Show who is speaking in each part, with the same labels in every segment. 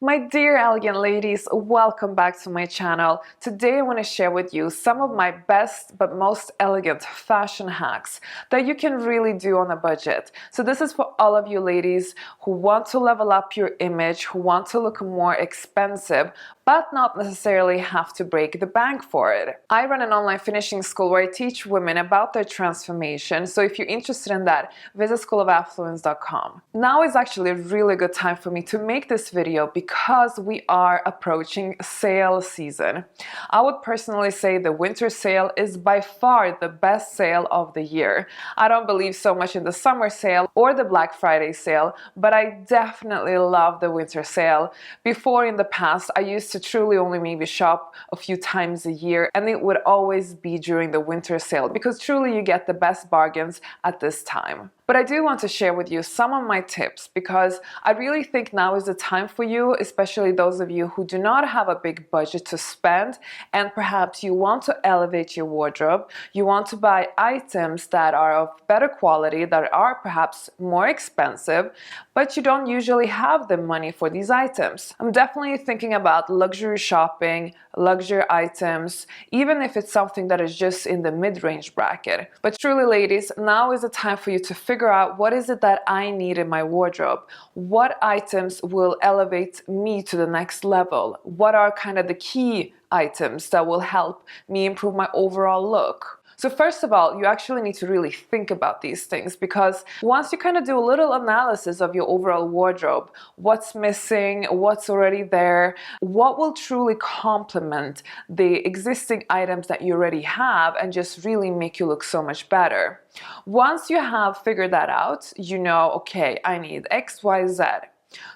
Speaker 1: My dear elegant ladies, welcome back to my channel. Today I want to share with you some of my best but most elegant fashion hacks that you can really do on a budget. So this is for all of you ladies who want to level up your image, who want to look more expensive, but not necessarily have to break the bank for it. I run an online finishing school where I teach women about their transformation. So if you're interested in that, visit schoolofaffluence.com. Now is actually a really good time for me to make this video because we are approaching sale season. I would personally say the winter sale is by far the best sale of the year. I don't believe so much in the summer sale or the Black Friday sale, but I definitely love the winter sale. Before, in the past, I used to truly only maybe shop a few times a year, and it would always be during the winter sale because truly you get the best bargains at this time. But I do want to share with you some of my tips because I really think now is the time for you, especially those of you who do not have a big budget to spend and perhaps you want to elevate your wardrobe, you want to buy items that are of better quality, that are perhaps more expensive, but you don't usually have the money for these items. I'm definitely thinking about luxury shopping, luxury items, even if it's something that is just in the mid-range bracket. But truly ladies, now is the time for you to figure out what is it that I need in my wardrobe, what items will elevate me to the next level, what are kind of the key items that will help me improve my overall look. So first of all, you actually need to really think about these things because once you kind of do a little analysis of your overall wardrobe, what's missing, what's already there, what will truly complement the existing items that you already have and just really make you look so much better. Once you have figured that out, you know, okay, I need X, Y, Z.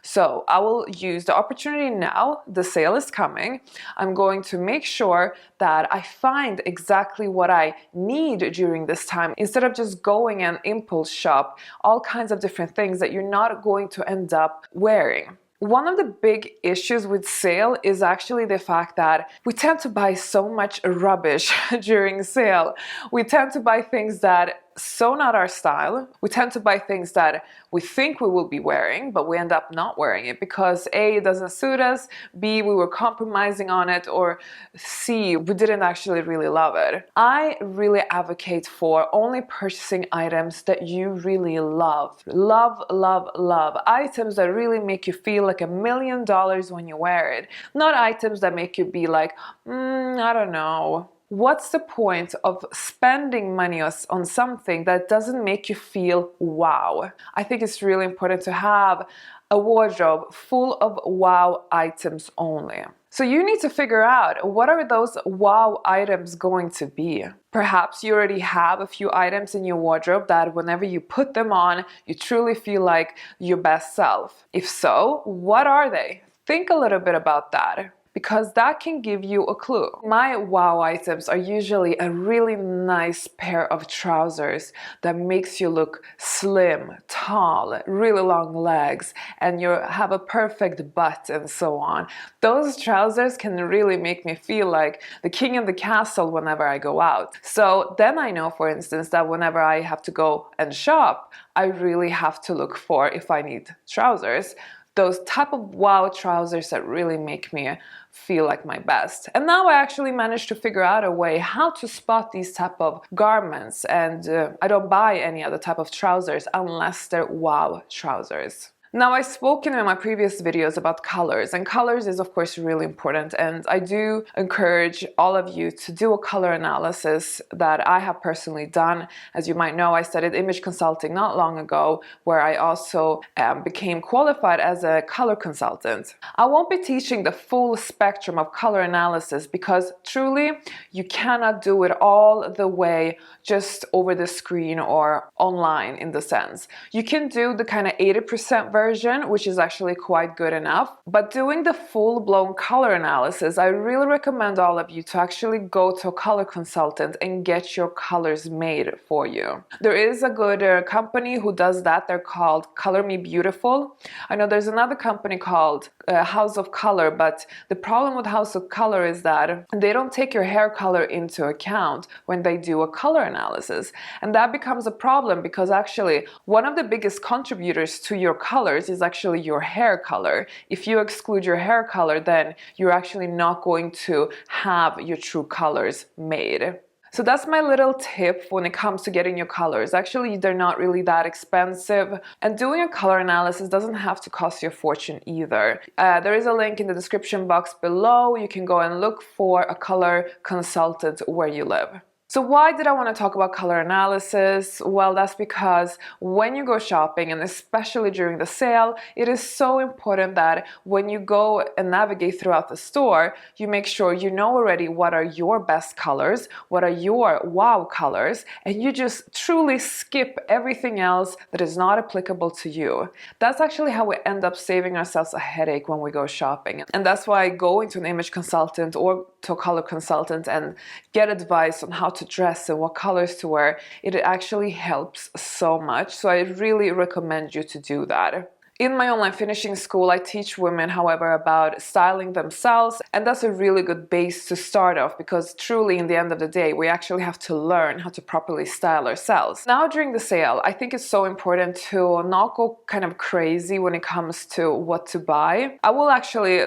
Speaker 1: So I will use the opportunity now, the sale is coming. I'm going to make sure that I find exactly what I need during this time instead of just going and impulse shop all kinds of different things that you're not going to end up wearing. One of the big issues with sale is actually the fact that we tend to buy so much rubbish during sale. We tend to buy things that so not our style. We tend to buy things that we think we will be wearing, but we end up not wearing it because A, it doesn't suit us, B, we were compromising on it, or C, we didn't actually really love it. I really advocate for only purchasing items that you really love. Love, love, love. Items that really make you feel like $1 million when you wear it. Not items that make you be like, I don't know. What's the point of spending money on something that doesn't make you feel wow? I think it's really important to have a wardrobe full of wow items only. So you need to figure out what are those wow items going to be. Perhaps you already have a few items in your wardrobe that whenever you put them on, you truly feel like your best self. If so, what are they? Think a little bit about that, because that can give you a clue. My wow items are usually a really nice pair of trousers that makes you look slim, tall, really long legs, and you have a perfect butt and so on. Those trousers can really make me feel like the king in the castle whenever I go out. So then I know, for instance, that whenever I have to go and shop, I really have to look for, if I need trousers, those type of wow trousers that really make me feel like my best. And now I actually managed to figure out a way how to spot these type of garments, and I don't buy any other type of trousers unless they're wow trousers. Now, I've spoken in my previous videos about colors, and colors is of course really important, and I do encourage all of you to do a color analysis that I have personally done. As you might know, I studied image consulting not long ago, where I also became qualified as a color consultant. I won't be teaching the full spectrum of color analysis because truly you cannot do it all the way just over the screen or online in the sense. You can do the kind of 80% version, which is actually quite good enough. But doing the full-blown color analysis, I really recommend all of you to actually go to a color consultant and get your colors made for you. There is a good company who does that. They're called Color Me Beautiful. I know there's another company called House of Color, but the problem with House of Color is that they don't take your hair color into account when they do a color analysis. And that becomes a problem because actually one of the biggest contributors to your color colors is actually your hair color. If you exclude your hair color, then you're actually not going to have your true colors made. So that's my little tip when it comes to getting your colors. Actually, they're not really that expensive, and doing a color analysis doesn't have to cost you a fortune either. There is a link in the description box below. You can go and look for a color consultant where you live. So why did I want to talk about color analysis? Well, that's because when you go shopping, and especially during the sale, it is so important that when you go and navigate throughout the store, you make sure you know already what are your best colors, what are your wow colors, and you just truly skip everything else that is not applicable to you. That's actually how we end up saving ourselves a headache when we go shopping. And that's why going to an image consultant or to a color consultant and get advice on how to dress and what colors to wear, it actually helps so much. So I really recommend you to do that. In my online finishing school, I teach women, however, about styling themselves, and that's a really good base to start off, because truly, in the end of the day, we actually have to learn how to properly style ourselves. Now, during the sale, I think it's so important to not go kind of crazy when it comes to what to buy. I will actually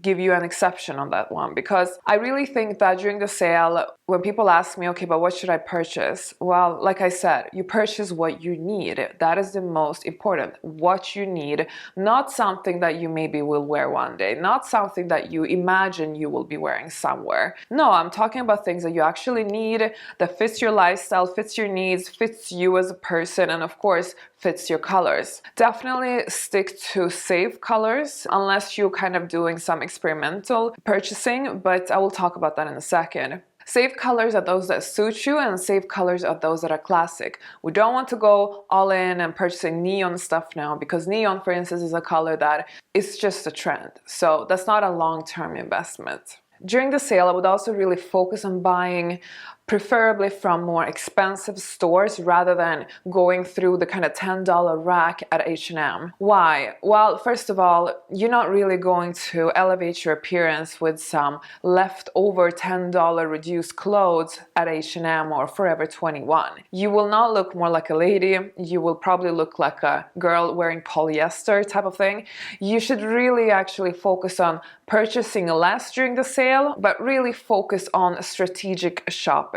Speaker 1: give you an exception on that one, because I really think that during the sale, when people ask me, okay, but what should I purchase? Well, like I said, you purchase what you need. That is the most important. What you need, not something that you maybe will wear one day, not something that you imagine you will be wearing somewhere. No, I'm talking about things that you actually need, that fits your lifestyle, fits your needs, fits you as a person, and of course, fits your colors. Definitely stick to safe colors unless you're kind of doing some experimental purchasing, but I will talk about that in a second. Safe colors are those that suit you, and safe colors are those that are classic. We don't want to go all in and purchasing neon stuff now, because neon, for instance, is a color that is just a trend. So that's not a long-term investment. During the sale, I would also really focus on buying preferably from more expensive stores rather than going through the kind of $10 rack at H&M. Why? Well, first of all, you're not really going to elevate your appearance with some leftover $10 reduced clothes at H&M or Forever 21. You will not look more like a lady. You will probably look like a girl wearing polyester type of thing. You should really actually focus on purchasing less during the sale, but really focus on strategic shopping.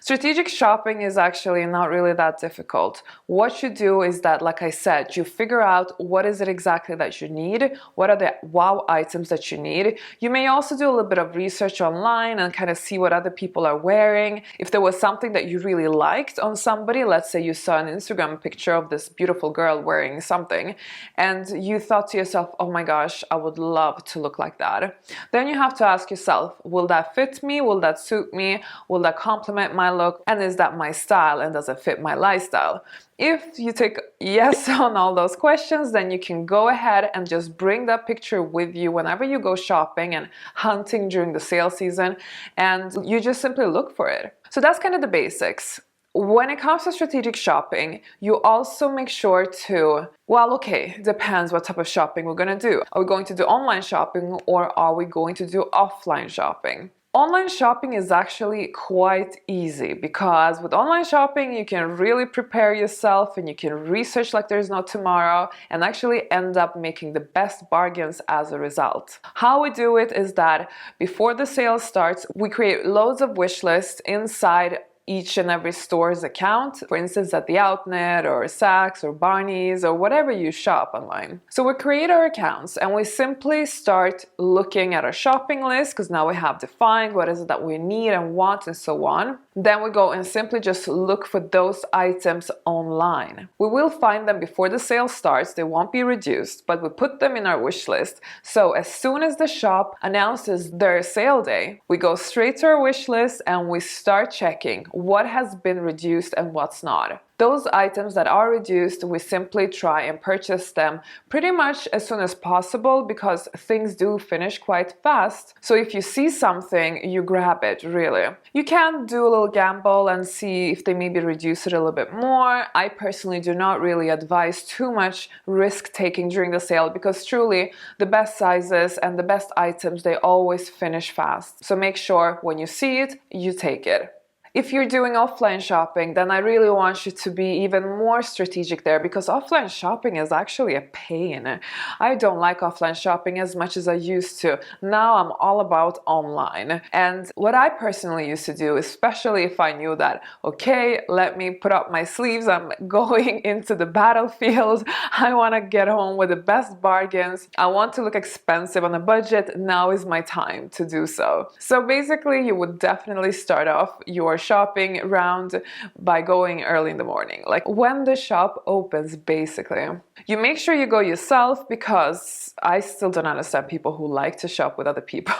Speaker 1: Strategic shopping is actually not really that difficult. What you do is that, like I said, you figure out what is it exactly that you need, what are the wow items that you need. You may also do a little bit of research online and kind of see what other people are wearing. If there was something that you really liked on somebody, let's say you saw an Instagram picture of this beautiful girl wearing something, and you thought to yourself, oh my gosh, I would love to look like that. Then you have to ask yourself, will that fit me? Will that suit me? Will that complement my look? And is that my style? And does it fit my lifestyle? If you take yes on all those questions, then you can go ahead and just bring that picture with you whenever you go shopping and hunting during the sale season, and you just simply look for it. So that's kind of the basics. When it comes to strategic shopping, you also make sure to, well, okay, depends what type of shopping we're going to do. Are we going to do online shopping, or are we going to do offline shopping? Online shopping is actually quite easy, because with online shopping you can really prepare yourself and you can research like there's no tomorrow and actually end up making the best bargains as a result. How we do it is that before the sale starts, we create loads of wish lists inside each and every store's account, for instance at the Outnet or Saks or Barney's or whatever you shop online. So we create our accounts and we simply start looking at our shopping list, because now we have defined what is it that we need and want and so on. Then we go and simply just look for those items online. We will find them before the sale starts, they won't be reduced, but we put them in our wish list. So as soon as the shop announces their sale day, we go straight to our wish list and we start checking what has been reduced and what's not. Those items that are reduced, we simply try and purchase them pretty much as soon as possible, because things do finish quite fast. So if you see something, you grab it, really. You can do a little gamble and see if they maybe reduce it a little bit more. I personally do not really advise too much risk taking during the sale, because truly the best sizes and the best items, they always finish fast. So make sure when you see it, you take it. If you're doing offline shopping, then I really want you to be even more strategic there, because offline shopping is actually a pain. I don't like offline shopping as much as I used to. Now I'm all about online. And what I personally used to do, especially if I knew that, okay, let me put up my sleeves, I'm going into the battlefield, I want to get home with the best bargains, I want to look expensive on a budget, now is my time to do so. So basically, you would definitely start off your shopping round by going early in the morning, like when the shop opens, basically. You make sure you go yourself, because I still don't understand people who like to shop with other people.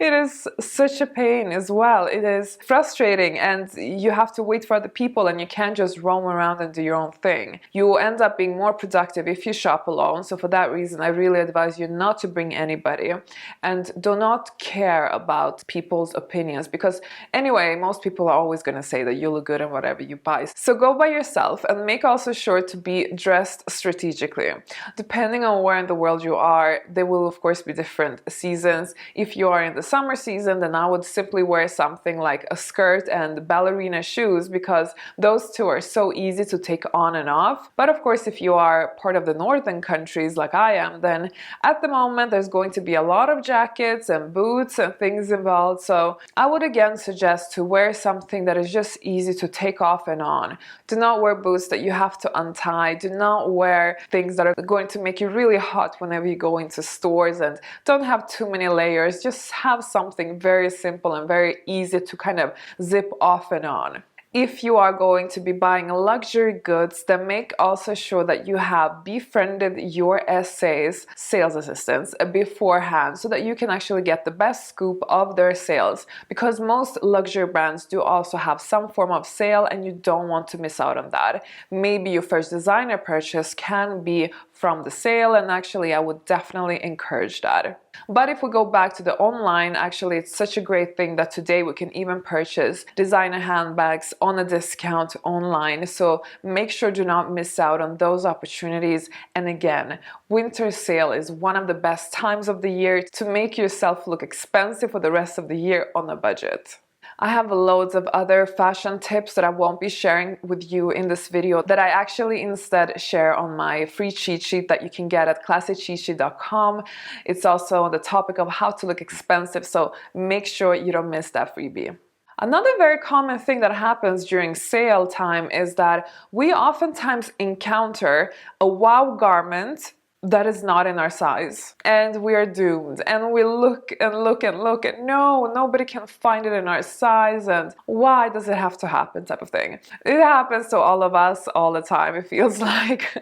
Speaker 1: It is such a pain as well. It is frustrating, and you have to wait for other people, and you can't just roam around and do your own thing. You end up being more productive if you shop alone. So for that reason, I really advise you not to bring anybody, and do not care about people's opinions, because anyway, most people are always going to say that you look good in whatever you buy. So go by yourself, and make also sure to be dressed strategically. Depending on where in the world you are, there will of course be different seasons. If you are in the summer season, then I would simply wear something like a skirt and ballerina shoes, because those two are so easy to take on and off. But of course, if you are part of the northern countries like I am, then at the moment there's going to be a lot of jackets and boots and things involved. So I would again suggest to wear something that is just easy to take off and on. Do not wear boots that you have to untie. Do not wear things that are going to make you really hot whenever you go into stores, and don't have too many layers. Just have something very simple and very easy to kind of zip off and on. If you are going to be buying luxury goods, then make also sure that you have befriended your SAs, sales assistants, beforehand, so that you can actually get the best scoop of their sales, because most luxury brands do also have some form of sale, and you don't want to miss out on that. Maybe your first designer purchase can be from the sale, and actually I would definitely encourage that. But if we go back to the online, actually it's such a great thing that today we can even purchase designer handbags on a discount online. So make sure do not miss out on those opportunities. And again, winter sale is one of the best times of the year to make yourself look expensive for the rest of the year on a budget. I have loads of other fashion tips that I won't be sharing with you in this video, that I actually instead share on my free cheat sheet that you can get at classycheatsheet.com. It's also on the topic of how to look expensive, so make sure you don't miss that freebie. Another very common thing that happens during sale time is that we oftentimes encounter a wow garment that is not in our size, and we are doomed, and we look and look and look, and no, nobody can find it in our size, and why does it have to happen, type of thing. It happens to all of us all the time, it feels like.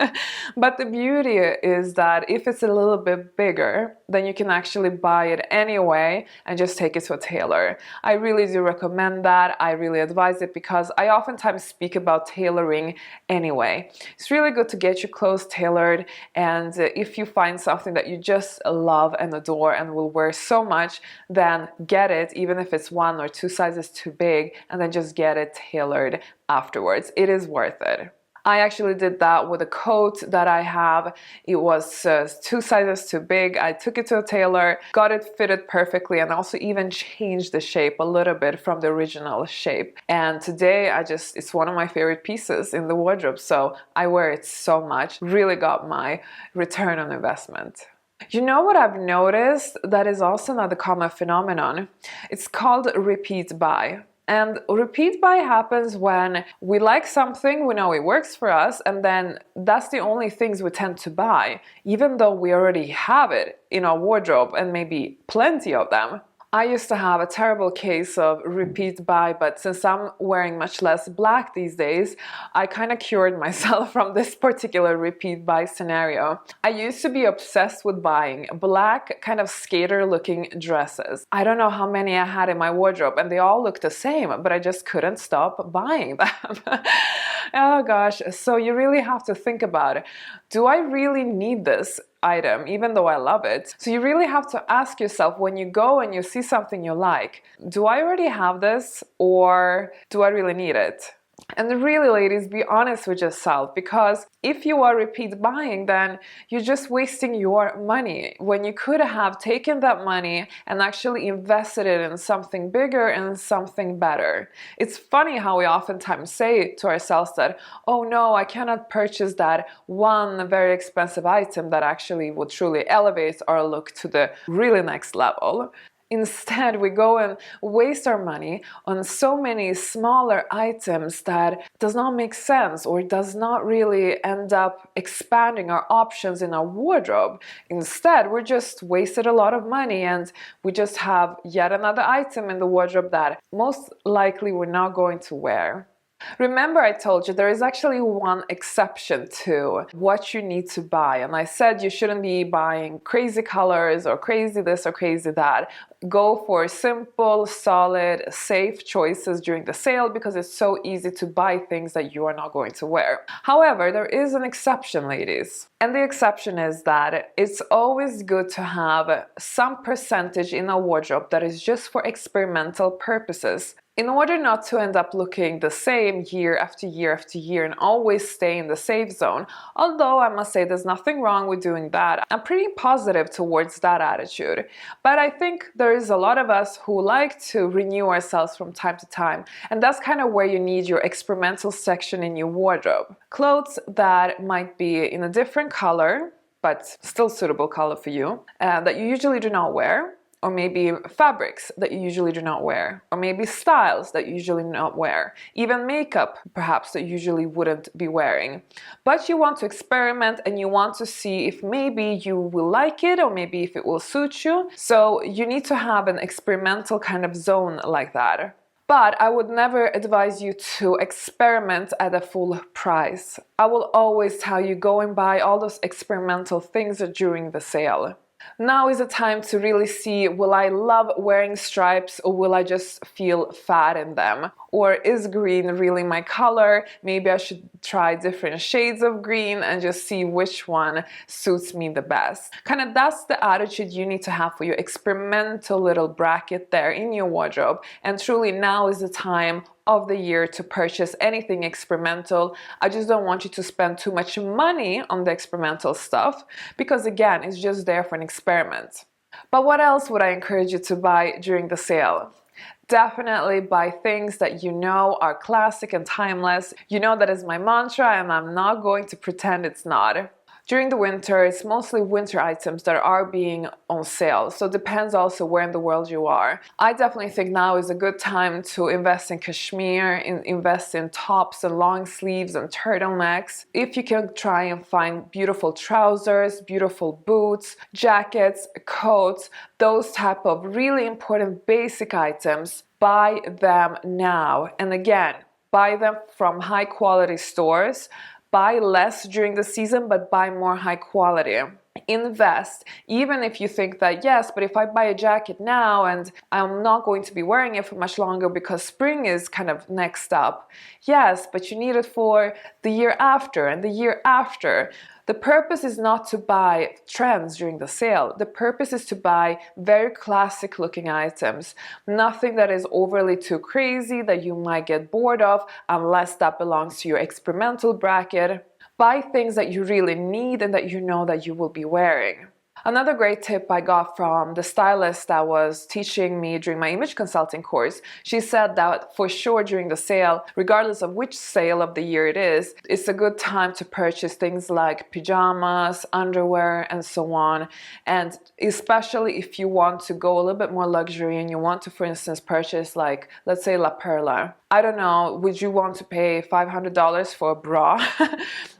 Speaker 1: But the beauty is that if it's a little bit bigger, then you can actually buy it anyway and just take it to a tailor. I really do recommend that. I really advise it, because I oftentimes speak about tailoring anyway. It's really good to get your clothes tailored, and if you find something that you just love and adore and will wear so much, then get it, even if it's 1 or 2 sizes too big, and then just get it tailored afterwards. It is worth it. I actually did that with a coat that I have. It was 2 sizes too big. I took it to a tailor, got it fitted perfectly, and also even changed the shape a little bit from the original shape. And today it's one of my favorite pieces in the wardrobe, so I wear it so much. Really got my return on investment. You know what I've noticed that is also another common phenomenon? It's called repeat buy. And repeat buy happens when we like something, we know it works for us, and then that's the only things we tend to buy, even though we already have it in our wardrobe, and maybe plenty of them. I used to have a terrible case of repeat buy, but since I'm wearing much less black these days, I kind of cured myself from this particular repeat buy scenario. I used to be obsessed with buying black, kind of skater looking dresses. I don't know how many I had in my wardrobe, and they all looked the same, but I just couldn't stop buying them. Oh gosh, so you really have to think about it. Do I really need this item, even though I love it? So you really have to ask yourself, when you go and you see something you like, do I already have this, or do I really need it? And really, ladies, be honest with yourself, because if you are repeat buying, then you're just wasting your money when you could have taken that money and actually invested it in something bigger and something better. It's funny how we oftentimes say to ourselves that, oh no, I cannot purchase that one very expensive item that actually will truly elevate our look to the really next level. Instead, we go and waste our money on so many smaller items that does not make sense or does not really end up expanding our options in our wardrobe. Instead, we're just wasted a lot of money and we just have yet another item in the wardrobe that most likely we're not going to wear. Remember, I told you there is actually one exception to what you need to buy, and I said you shouldn't be buying crazy colors or crazy this or crazy that. Go for simple, solid, safe choices during the sale because it's so easy to buy things that you are not going to wear. However, there is an exception, ladies. And the exception is that it's always good to have some percentage in a wardrobe that is just for experimental purposes, in order not to end up looking the same year after year after year and always stay in the safe zone. Although I must say there's nothing wrong with doing that. I'm pretty positive towards that attitude. But I think there is a lot of us who like to renew ourselves from time to time. And that's kind of where you need your experimental section in your wardrobe. Clothes that might be in a different color, but still suitable color for you, that you usually do not wear. Or maybe fabrics that you usually do not wear, or maybe styles that you usually do not wear, even makeup perhaps that you usually wouldn't be wearing. But you want to experiment and you want to see if maybe you will like it or maybe if it will suit you. So you need to have an experimental kind of zone like that. But I would never advise you to experiment at a full price. I will always tell you go and buy all those experimental things during the sale. Now is the time to really see, will I love wearing stripes or will I just feel fat in them? Or is green really my color? Maybe I should try different shades of green and just see which one suits me the best. Kind of that's the attitude you need to have for your experimental little bracket there in your wardrobe. And truly now is the time of the year to purchase anything experimental. I just don't want you to spend too much money on the experimental stuff because again, it's just there for an experiment. But what else would I encourage you to buy during the sale? Definitely buy things that you know are classic and timeless. You know that is my mantra and I'm not going to pretend it's not. During the winter, it's mostly winter items that are being on sale, so it depends also where in the world you are. I definitely think now is a good time to invest in cashmere, invest in tops and long sleeves and turtlenecks. If you can try and find beautiful trousers, beautiful boots, jackets, coats, those type of really important basic items, buy them now. And again, buy them from high quality stores. Buy less during the season, but buy more high quality. Invest, even if you think that, yes, but if I buy a jacket now and I'm not going to be wearing it for much longer because spring is kind of next up. Yes, but you need it for the year after and the year after. The purpose is not to buy trends during the sale. The purpose is to buy very classic looking items. Nothing that is overly too crazy that you might get bored of unless that belongs to your experimental bracket. Buy things that you really need and that you know that you will be wearing. Another great tip I got from the stylist that was teaching me during my image consulting course, she said that for sure during the sale, regardless of which sale of the year it is, it's a good time to purchase things like pajamas, underwear, and so on. And especially if you want to go a little bit more luxury and you want to, for instance, purchase like, let's say La Perla. I don't know, would you want to pay $500 for a bra?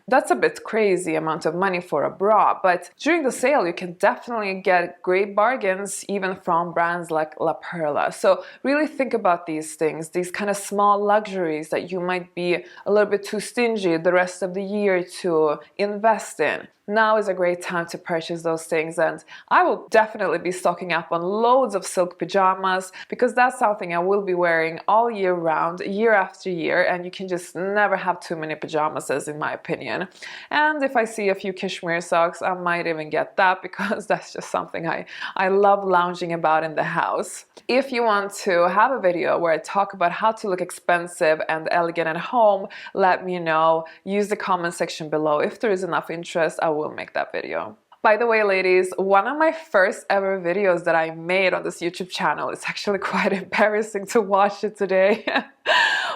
Speaker 1: That's a bit crazy amount of money for a bra, but during the sale you can definitely get great bargains even from brands like La Perla. So really think about these things, these kind of small luxuries that you might be a little bit too stingy the rest of the year to invest in. now is a great time to purchase those things. And I will definitely be stocking up on loads of silk pajamas because that's something I will be wearing all year round, year after year, and you can just never have too many pajamas, in my opinion. And if I see a few cashmere socks, I might even get that because that's just something I love lounging about in the house. If you want to have a video where I talk about how to look expensive and elegant at home, let me know. Use the comment section below. If there is enough interest, I will make that video. By the way, ladies, one of my first ever videos that I made on this YouTube channel, it's actually quite embarrassing to watch it today.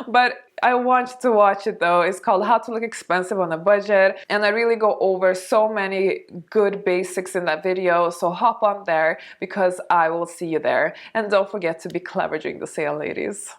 Speaker 1: But I want you to watch it though. It's called How to Look Expensive on a Budget, and I really go over so many good basics in that video, so hop on there because I will see you there. And don't forget to be clever during the sale, ladies.